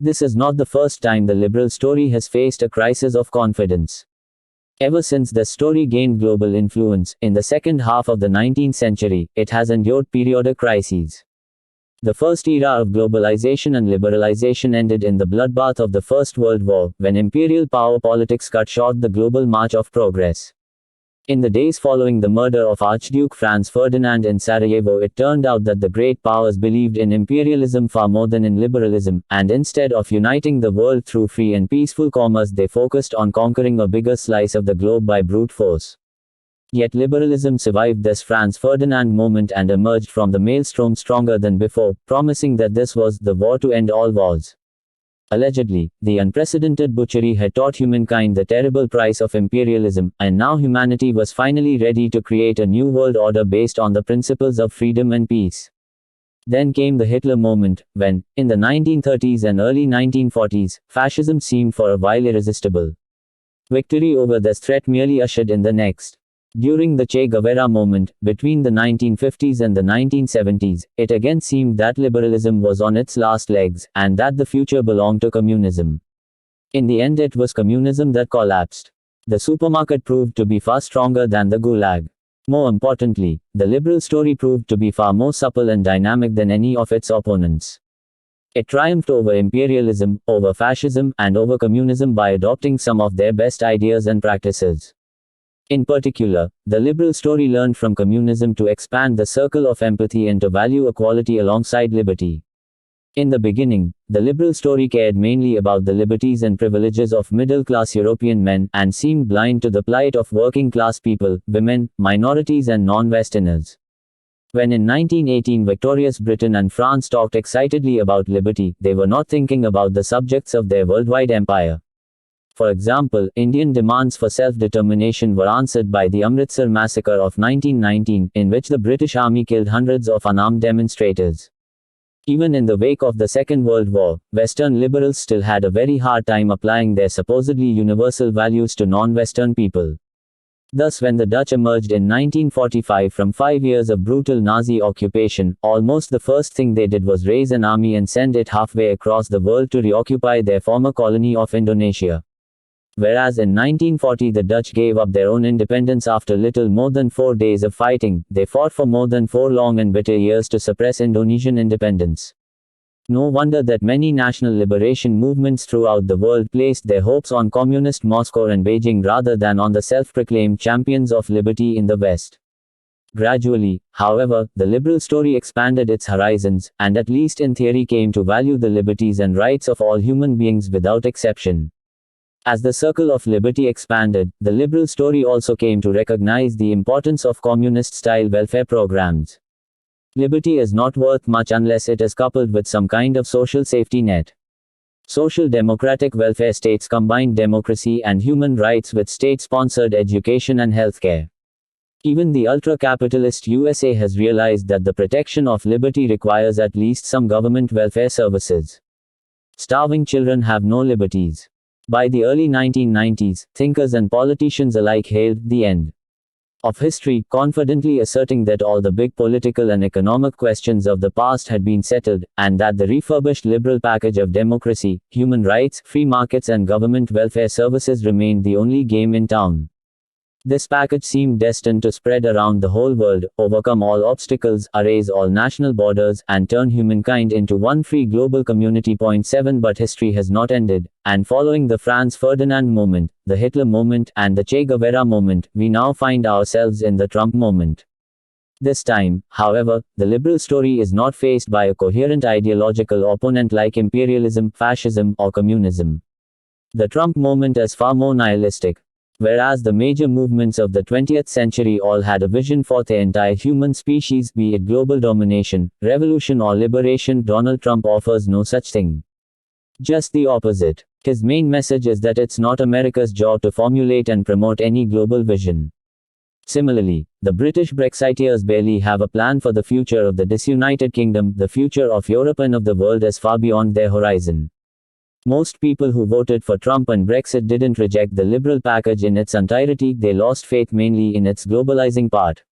This is not the first time the liberal story has faced a crisis of confidence. Ever since the story gained global influence, in the second half of the 19th century, it has endured periodic crises. The first era of globalization and liberalization ended in the bloodbath of the First World War, when imperial power politics cut short the global march of progress. In the days following the murder of Archduke Franz Ferdinand in Sarajevo, it turned out that the great powers believed in imperialism far more than in liberalism, and instead of uniting the world through free and peaceful commerce, they focused on conquering a bigger slice of the globe by brute force. Yet liberalism survived this Franz Ferdinand moment and emerged from the maelstrom stronger than before, promising that this was the war to end all wars. Allegedly, the unprecedented butchery had taught humankind the terrible price of imperialism, and now humanity was finally ready to create a new world order based on the principles of freedom and peace. Then came the Hitler moment, when, in the 1930s and early 1940s, fascism seemed for a while irresistible. Victory over this threat merely ushered in the next. During the Che Guevara moment, between the 1950s and the 1970s, it again seemed that liberalism was on its last legs, and that the future belonged to communism. In the end, it was communism that collapsed. The supermarket proved to be far stronger than the Gulag. More importantly, the liberal story proved to be far more supple and dynamic than any of its opponents. It triumphed over imperialism, over fascism, and over communism by adopting some of their best ideas and practices. In particular, the liberal story learned from communism to expand the circle of empathy and to value equality alongside liberty. In the beginning, the liberal story cared mainly about the liberties and privileges of middle-class European men, and seemed blind to the plight of working-class people, women, minorities and non-Westerners. When in 1918 victorious Britain and France talked excitedly about liberty, they were not thinking about the subjects of their worldwide empire. For example, Indian demands for self-determination were answered by the Amritsar massacre of 1919, in which the British Army killed hundreds of unarmed demonstrators. Even in the wake of the Second World War, Western liberals still had a very hard time applying their supposedly universal values to non-Western people. Thus, when the Dutch emerged in 1945 from 5 years of brutal Nazi occupation, almost the first thing they did was raise an army and send it halfway across the world to reoccupy their former colony of Indonesia. Whereas in 1940 the Dutch gave up their own independence after little more than 4 days of fighting, they fought for more than 4 long and bitter years to suppress Indonesian independence. No wonder that many national liberation movements throughout the world placed their hopes on communist Moscow and Beijing rather than on the self-proclaimed champions of liberty in the West. Gradually, however, the liberal story expanded its horizons, and at least in theory came to value the liberties and rights of all human beings without exception. As the circle of liberty expanded, the liberal story also came to recognize the importance of communist-style welfare programs. Liberty is not worth much unless it is coupled with some kind of social safety net. Social democratic welfare states combined democracy and human rights with state-sponsored education and healthcare. Even the ultra-capitalist USA has realized that the protection of liberty requires at least some government welfare services. Starving children have no liberties. By the early 1990s, thinkers and politicians alike hailed the end of history, confidently asserting that all the big political and economic questions of the past had been settled, and that the refurbished liberal package of democracy, human rights, free markets and government welfare services remained the only game in town. This package seemed destined to spread around the whole world, overcome all obstacles, erase all national borders, and turn humankind into one free global community. 7 But history has not ended, and following the Franz Ferdinand moment, the Hitler moment, and the Che Guevara moment, we now find ourselves in the Trump moment. This time, however, the liberal story is not faced by a coherent ideological opponent like imperialism, fascism, or communism. The Trump moment is far more nihilistic. Whereas the major movements of the 20th century all had a vision for the entire human species, be it global domination, revolution or liberation, Donald Trump offers no such thing. Just the opposite. His main message is that it's not America's job to formulate and promote any global vision. Similarly, the British Brexiteers barely have a plan for the future of the disunited kingdom. The future of Europe and of the world is far beyond their horizon. Most people who voted for Trump and Brexit didn't reject the liberal package in its entirety, they lost faith mainly in its globalizing part.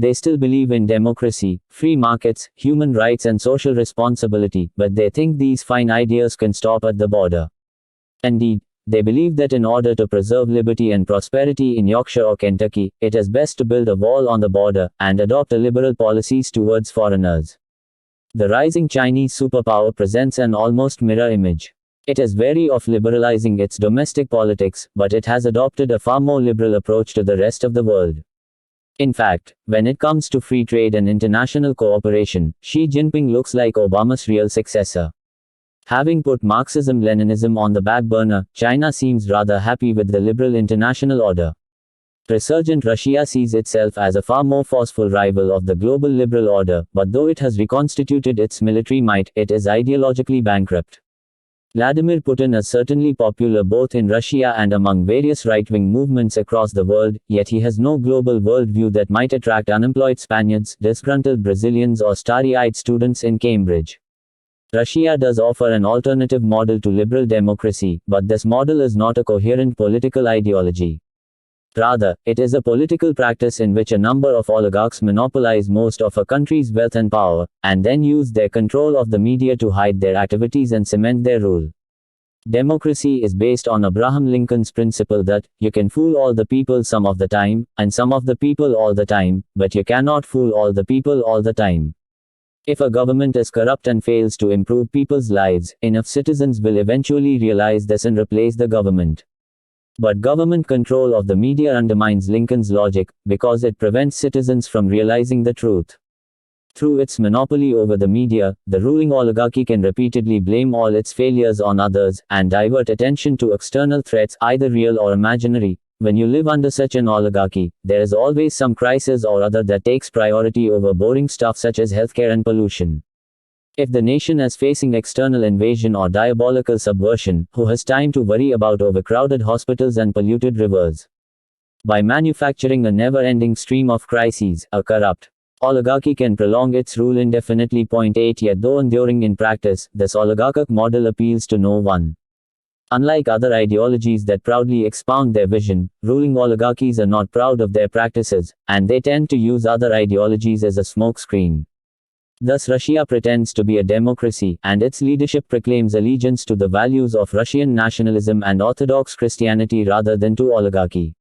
They still believe in democracy, free markets, human rights and social responsibility, but they think these fine ideas can stop at the border. Indeed, they believe that in order to preserve liberty and prosperity in Yorkshire or Kentucky, it is best to build a wall on the border and adopt a liberal policies towards foreigners. The rising Chinese superpower presents an almost mirror image. It is wary of liberalizing its domestic politics, but it has adopted a far more liberal approach to the rest of the world. In fact, when it comes to free trade and international cooperation, Xi Jinping looks like Obama's real successor. Having put Marxism-Leninism on the back burner, China seems rather happy with the liberal international order. Resurgent Russia sees itself as a far more forceful rival of the global liberal order, but though it has reconstituted its military might, it is ideologically bankrupt. Vladimir Putin is certainly popular both in Russia and among various right-wing movements across the world, yet he has no global worldview that might attract unemployed Spaniards, disgruntled Brazilians or starry-eyed students in Cambridge. Russia does offer an alternative model to liberal democracy, but this model is not a coherent political ideology. Rather, it is a political practice in which a number of oligarchs monopolize most of a country's wealth and power, and then use their control of the media to hide their activities and cement their rule. Democracy is based on Abraham Lincoln's principle that, you can fool all the people some of the time, and some of the people all the time, but you cannot fool all the people all the time. If a government is corrupt and fails to improve people's lives, enough citizens will eventually realize this and replace the government. But government control of the media undermines Lincoln's logic, because it prevents citizens from realizing the truth. Through its monopoly over the media, the ruling oligarchy can repeatedly blame all its failures on others, and divert attention to external threats, either real or imaginary. When you live under such an oligarchy, there is always some crisis or other that takes priority over boring stuff such as healthcare and pollution. If the nation is facing external invasion or diabolical subversion, who has time to worry about overcrowded hospitals and polluted rivers? By manufacturing a never-ending stream of crises, a corrupt oligarchy can prolong its rule indefinitely. 8 Yet though enduring in practice, this oligarchic model appeals to no one. Unlike other ideologies that proudly expound their vision, ruling oligarchies are not proud of their practices, and they tend to use other ideologies as a smokescreen. Thus Russia pretends to be a democracy, and its leadership proclaims allegiance to the values of Russian nationalism and Orthodox Christianity rather than to oligarchy.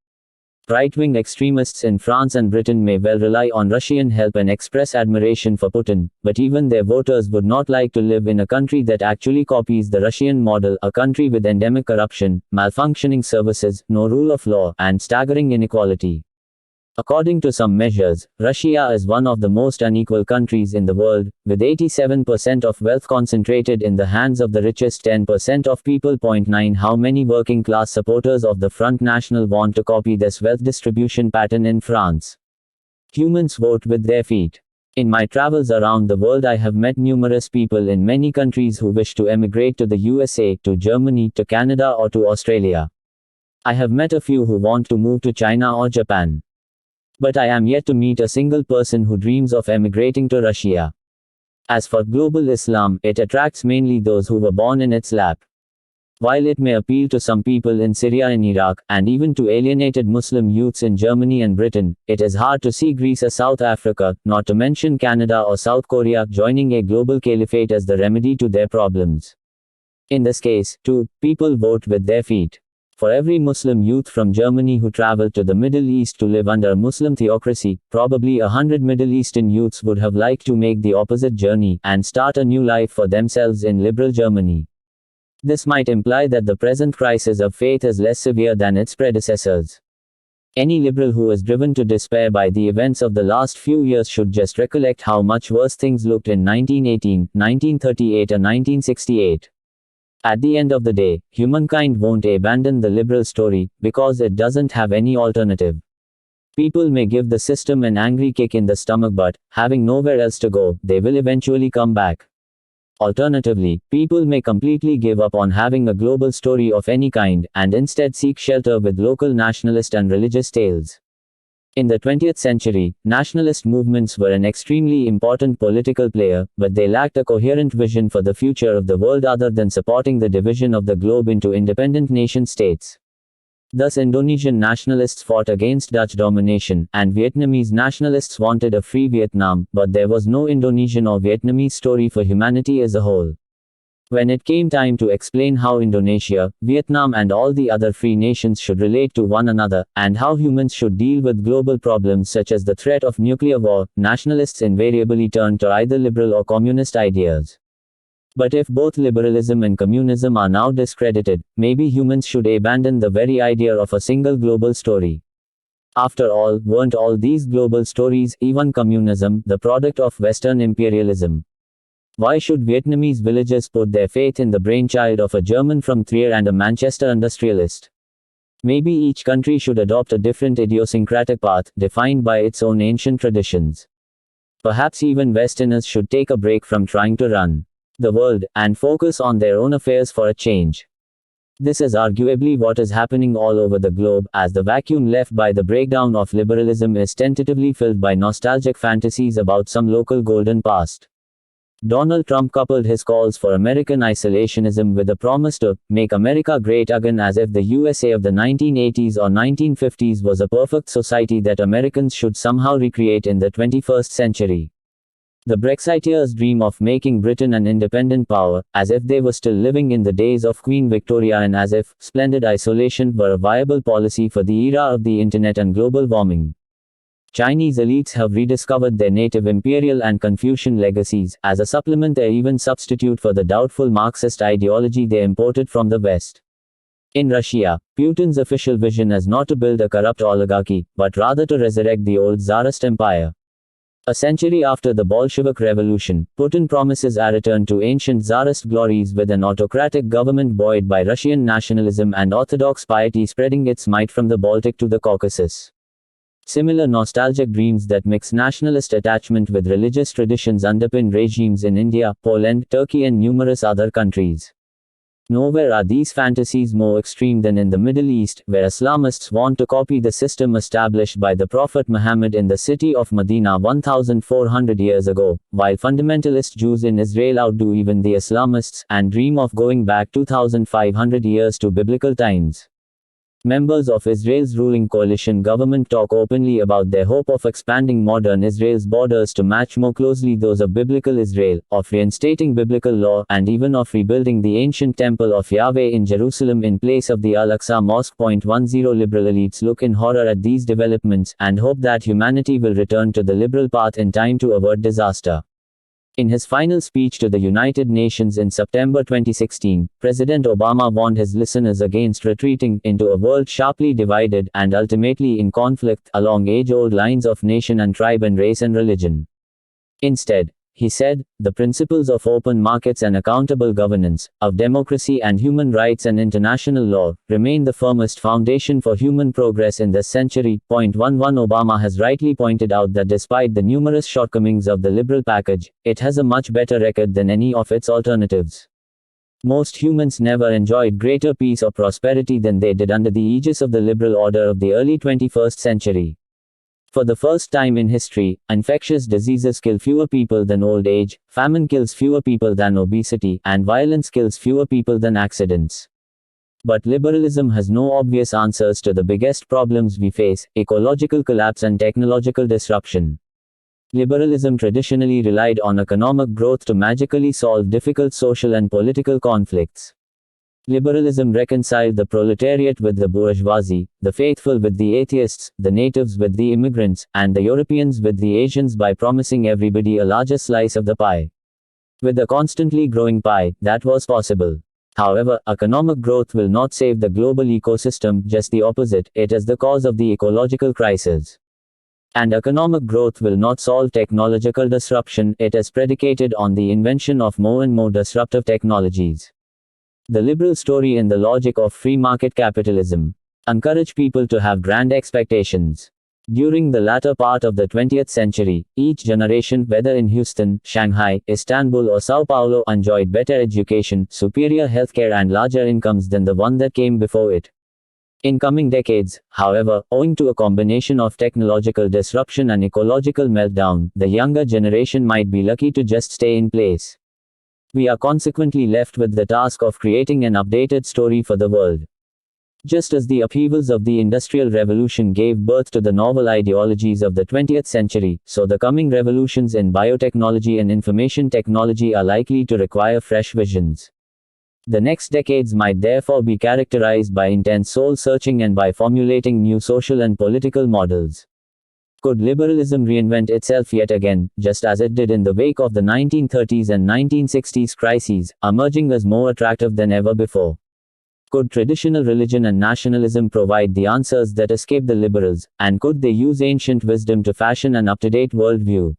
Right-wing extremists in France and Britain may well rely on Russian help and express admiration for Putin, but even their voters would not like to live in a country that actually copies the Russian model, a country with endemic corruption, malfunctioning services, no rule of law, and staggering inequality. According to some measures, Russia is one of the most unequal countries in the world, with 87% of wealth concentrated in the hands of the richest 10% of people. 9 How many working class supporters of the Front National want to copy this wealth distribution pattern in France? Humans vote with their feet. In my travels around the world, I have met numerous people in many countries who wish to emigrate to the USA, to Germany, to Canada, or to Australia. I have met a few who want to move to China or Japan. But I am yet to meet a single person who dreams of emigrating to Russia. As for global Islam, it attracts mainly those who were born in its lap. While it may appeal to some people in Syria and Iraq, and even to alienated Muslim youths in Germany and Britain, it is hard to see Greece or South Africa, not to mention Canada or South Korea, joining a global caliphate as the remedy to their problems. In this case, too, people vote with their feet. For every Muslim youth from Germany who traveled to the Middle East to live under a Muslim theocracy, probably 100 Middle Eastern youths would have liked to make the opposite journey and start a new life for themselves in liberal Germany. This might imply that the present crisis of faith is less severe than its predecessors. Any liberal who is driven to despair by the events of the last few years should just recollect how much worse things looked in 1918, 1938 or 1968. At the end of the day, humankind won't abandon the liberal story, because it doesn't have any alternative. People may give the system an angry kick in the stomach, but, having nowhere else to go, they will eventually come back. Alternatively, people may completely give up on having a global story of any kind, and instead seek shelter with local nationalist and religious tales. In the 20th century, nationalist movements were an extremely important political player, but they lacked a coherent vision for the future of the world other than supporting the division of the globe into independent nation-states. Thus Indonesian nationalists fought against Dutch domination, and Vietnamese nationalists wanted a free Vietnam, but there was no Indonesian or Vietnamese story for humanity as a whole. When it came time to explain how Indonesia, Vietnam and all the other free nations should relate to one another, and how humans should deal with global problems such as the threat of nuclear war, nationalists invariably turned to either liberal or communist ideas. But if both liberalism and communism are now discredited, maybe humans should abandon the very idea of a single global story. After all, weren't all these global stories, even communism, the product of Western imperialism? Why should Vietnamese villagers put their faith in the brainchild of a German from Trier and a Manchester industrialist? Maybe each country should adopt a different idiosyncratic path, defined by its own ancient traditions. Perhaps even Westerners should take a break from trying to run the world, and focus on their own affairs for a change. This is arguably what is happening all over the globe, as the vacuum left by the breakdown of liberalism is tentatively filled by nostalgic fantasies about some local golden past. Donald Trump coupled his calls for American isolationism with a promise to make America great again, as if the USA of the 1980s or 1950s was a perfect society that Americans should somehow recreate in the 21st century. The Brexiteers dream of making Britain an independent power, as if they were still living in the days of Queen Victoria, and as if splendid isolation were a viable policy for the era of the internet and global warming. Chinese elites have rediscovered their native imperial and Confucian legacies, as a supplement or even substitute for the doubtful Marxist ideology they imported from the West. In Russia, Putin's official vision is not to build a corrupt oligarchy, but rather to resurrect the old Tsarist empire. A century after the Bolshevik Revolution, Putin promises a return to ancient Tsarist glories with an autocratic government buoyed by Russian nationalism and orthodox piety spreading its might from the Baltic to the Caucasus. Similar nostalgic dreams that mix nationalist attachment with religious traditions underpin regimes in India, Poland, Turkey and numerous other countries. Nowhere are these fantasies more extreme than in the Middle East, where Islamists want to copy the system established by the Prophet Muhammad in the city of Medina 1400 years ago, while fundamentalist Jews in Israel outdo even the Islamists, and dream of going back 2500 years to biblical times. Members of Israel's ruling coalition government talk openly about their hope of expanding modern Israel's borders to match more closely those of biblical Israel, of reinstating biblical law, and even of rebuilding the ancient temple of Yahweh in Jerusalem in place of the Al-Aqsa Mosque. 10 Liberal elites look in horror at these developments, and hope that humanity will return to the liberal path in time to avert disaster. In his final speech to the United Nations in September 2016, President Obama warned his listeners against retreating into a world sharply divided and ultimately in conflict along age-old lines of nation and tribe and race and religion. Instead, he said, the principles of open markets and accountable governance, of democracy and human rights and international law, remain the firmest foundation for human progress in this century. 11 Obama has rightly pointed out that despite the numerous shortcomings of the liberal package, it has a much better record than any of its alternatives. Most humans never enjoyed greater peace or prosperity than they did under the aegis of the liberal order of the early 21st century. For the first time in history, infectious diseases kill fewer people than old age, famine kills fewer people than obesity, and violence kills fewer people than accidents. But liberalism has no obvious answers to the biggest problems we face: ecological collapse and technological disruption. Liberalism traditionally relied on economic growth to magically solve difficult social and political conflicts. Liberalism reconciled the proletariat with the bourgeoisie, the faithful with the atheists, the natives with the immigrants, and the Europeans with the Asians by promising everybody a larger slice of the pie. With a constantly growing pie, that was possible. However, economic growth will not save the global ecosystem, just the opposite, it is the cause of the ecological crisis. And economic growth will not solve technological disruption, it is predicated on the invention of more and more disruptive technologies. The liberal story in the logic of free market capitalism encourage people to have grand expectations. During the latter part of the 20th century, each generation, whether in Houston, Shanghai, Istanbul or Sao Paulo, enjoyed better education, superior healthcare and larger incomes than the one that came before it. In coming decades, however, owing to a combination of technological disruption and ecological meltdown, the younger generation might be lucky to just stay in place. We are consequently left with the task of creating an updated story for the world. Just as the upheavals of the Industrial Revolution gave birth to the novel ideologies of the 20th century, so the coming revolutions in biotechnology and information technology are likely to require fresh visions. The next decades might therefore be characterized by intense soul-searching and by formulating new social and political models. Could liberalism reinvent itself yet again, just as it did in the wake of the 1930s and 1960s crises, emerging as more attractive than ever before? Could traditional religion and nationalism provide the answers that escape the liberals, and could they use ancient wisdom to fashion an up-to-date worldview?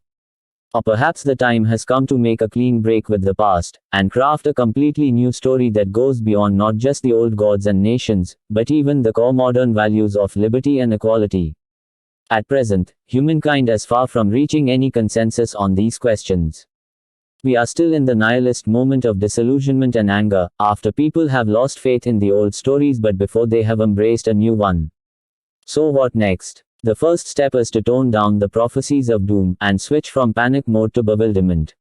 Or perhaps the time has come to make a clean break with the past, and craft a completely new story that goes beyond not just the old gods and nations, but even the core modern values of liberty and equality. At present, humankind is far from reaching any consensus on these questions. We are still in the nihilist moment of disillusionment and anger, after people have lost faith in the old stories but before they have embraced a new one. So what next? The first step is to tone down the prophecies of doom and switch from panic mode to bewilderment.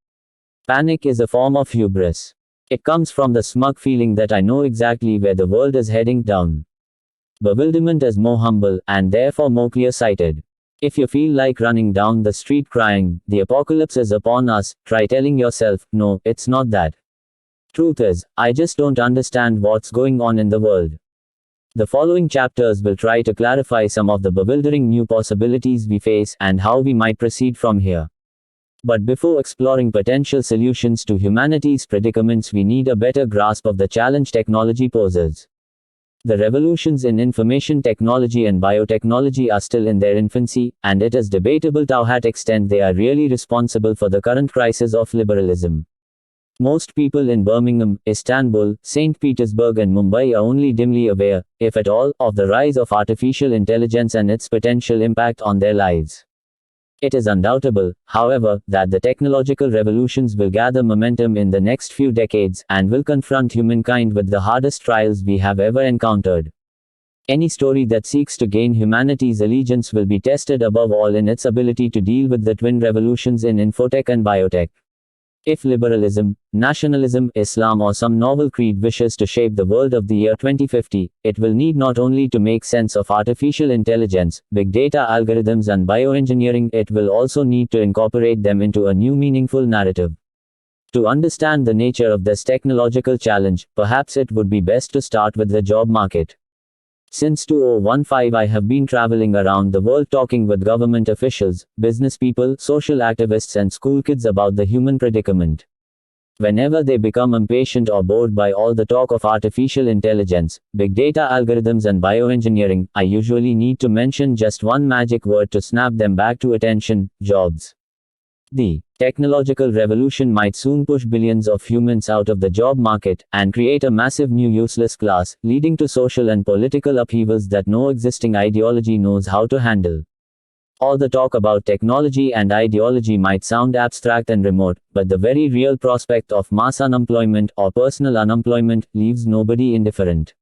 Panic is a form of hubris. It comes from the smug feeling that I know exactly where the world is heading down. Bewilderment is more humble, and therefore more clear-sighted. If you feel like running down the street crying, the apocalypse is upon us, try telling yourself, no, it's not that. Truth is, I just don't understand what's going on in the world. The following chapters will try to clarify some of the bewildering new possibilities we face and how we might proceed from here. But before exploring potential solutions to humanity's predicaments, we need a better grasp of the challenge technology poses. The revolutions in information technology and biotechnology are still in their infancy, and it is debatable to what extent they are really responsible for the current crisis of liberalism. Most people in Birmingham, Istanbul, St. Petersburg and Mumbai are only dimly aware, if at all, of the rise of artificial intelligence and its potential impact on their lives. It is undoubtable, however, that the technological revolutions will gather momentum in the next few decades, and will confront humankind with the hardest trials we have ever encountered. Any story that seeks to gain humanity's allegiance will be tested above all in its ability to deal with the twin revolutions in infotech and biotech. If liberalism, nationalism, Islam or some novel creed wishes to shape the world of the year 2050, it will need not only to make sense of artificial intelligence, big data algorithms and bioengineering, it will also need to incorporate them into a new meaningful narrative. To understand the nature of this technological challenge, perhaps it would be best to start with the job market. Since 2015 I have been traveling around the world talking with government officials, business people, social activists and school kids about the human predicament. Whenever they become impatient or bored by all the talk of artificial intelligence, big data algorithms and bioengineering, I usually need to mention just one magic word to snap them back to attention: jobs. The technological revolution might soon push billions of humans out of the job market, and create a massive new useless class, leading to social and political upheavals that no existing ideology knows how to handle. All the talk about technology and ideology might sound abstract and remote, but the very real prospect of mass unemployment or personal unemployment leaves nobody indifferent.